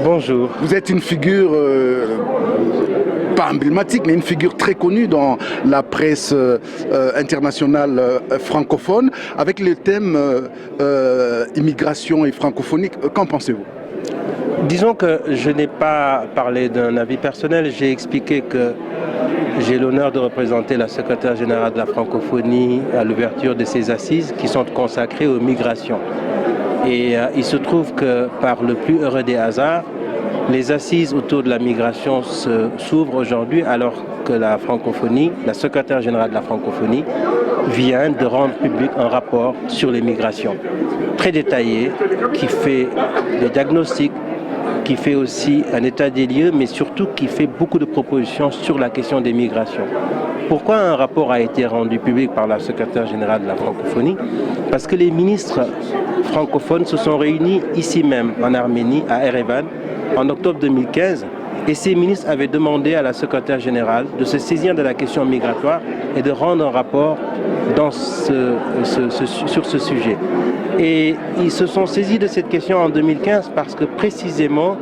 Bonjour. Vous êtes une figure, pas emblématique, mais une figure très connue dans la presse internationale francophone, avec le thème immigration et francophonie. Qu'en pensez-vous? Disons que je n'ai pas parlé d'un avis personnel, j'ai expliqué que j'ai l'honneur de représenter la secrétaire générale de la francophonie à l'ouverture de ces assises qui sont consacrées aux migrations. Et il se trouve que par le plus heureux des hasards, les assises autour de la migration s'ouvrent aujourd'hui alors que la francophonie, la secrétaire générale de la francophonie, vient de rendre public un rapport sur les migrations très détaillé qui fait des diagnostics, qui fait aussi un état des lieux, mais surtout qui fait beaucoup de propositions sur la question des migrations. Pourquoi un rapport a été rendu public par la secrétaire générale de la francophonie? Parce que les ministres francophones se sont réunis ici même en Arménie, à Erevan, en octobre 2015, et ces ministres avaient demandé à la secrétaire générale de se saisir de la question migratoire et de rendre un rapport sur ce sujet. Et ils se sont saisis de cette question en 2015 parce que précisément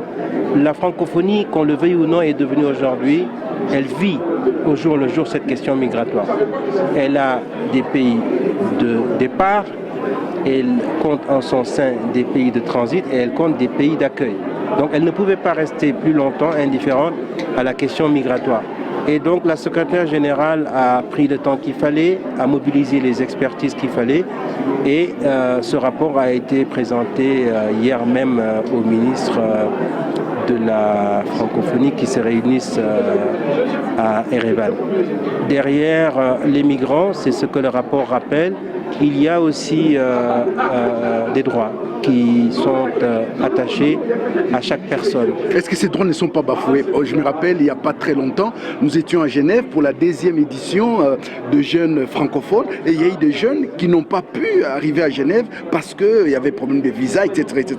la francophonie, qu'on le veuille ou non, est devenue aujourd'hui, elle vit au jour le jour cette question migratoire. Elle a des pays de départ, elle compte en son sein des pays de transit et elle compte des pays d'accueil. Donc elle ne pouvait pas rester plus longtemps indifférente à la question migratoire. Et donc la secrétaire générale a pris le temps qu'il fallait, a mobilisé les expertises qu'il fallait, et ce rapport a été présenté hier même au ministre de la francophonie qui se réunissent à Erevan. Derrière les migrants, c'est ce que le rapport rappelle, il y a aussi des droits qui sont attachés à chaque personne. Est-ce que ces droits ne sont pas bafoués? Je me rappelle, il n'y a pas très longtemps, nous étions à Genève pour la 2e édition de Jeunes francophones, et il y a eu des jeunes qui n'ont pas pu arriver à Genève parce qu'il y avait problème de visa, etc. etc.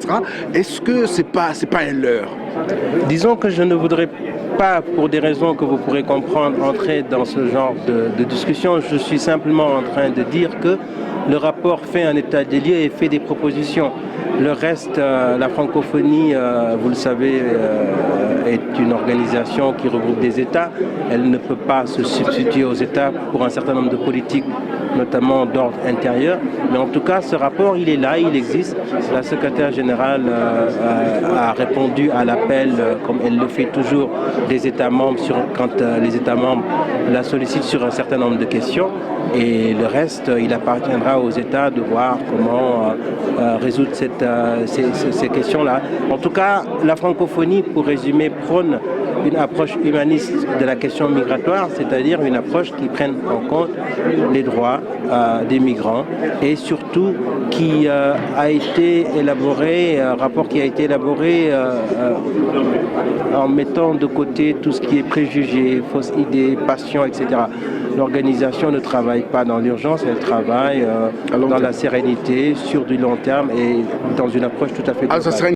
Est-ce que c'est pas un leurre? Disons que je ne voudrais pas, pour des raisons que vous pourrez comprendre, entrer dans ce genre de discussion. Je suis simplement en train de dire que le rapport fait un état des lieux et fait des propositions. Le reste, la francophonie, vous le savez, est une organisation qui regroupe des États. Elle ne peut pas se substituer aux États pour un certain nombre de politiques, notamment d'ordre intérieur. Mais en tout cas, ce rapport, il est là, il existe. La secrétaire générale a répondu à l'appel, comme elle le fait toujours, des États membres quand les États membres la sollicitent sur un certain nombre de questions. Et le reste, il appartiendra aux États de voir comment résoudre ces questions-là. En tout cas, la francophonie, pour résumer, prône une approche humaniste de la question migratoire, c'est-à-dire une approche qui prenne en compte les droits des migrants et surtout qui a été élaboré, un rapport qui a été élaboré en mettant de côté tout ce qui est préjugés, fausses idées, passions, etc. L'organisation ne travaille pas dans l'urgence, elle travaille dans la sérénité, sur du long terme et dans une approche tout à fait globale.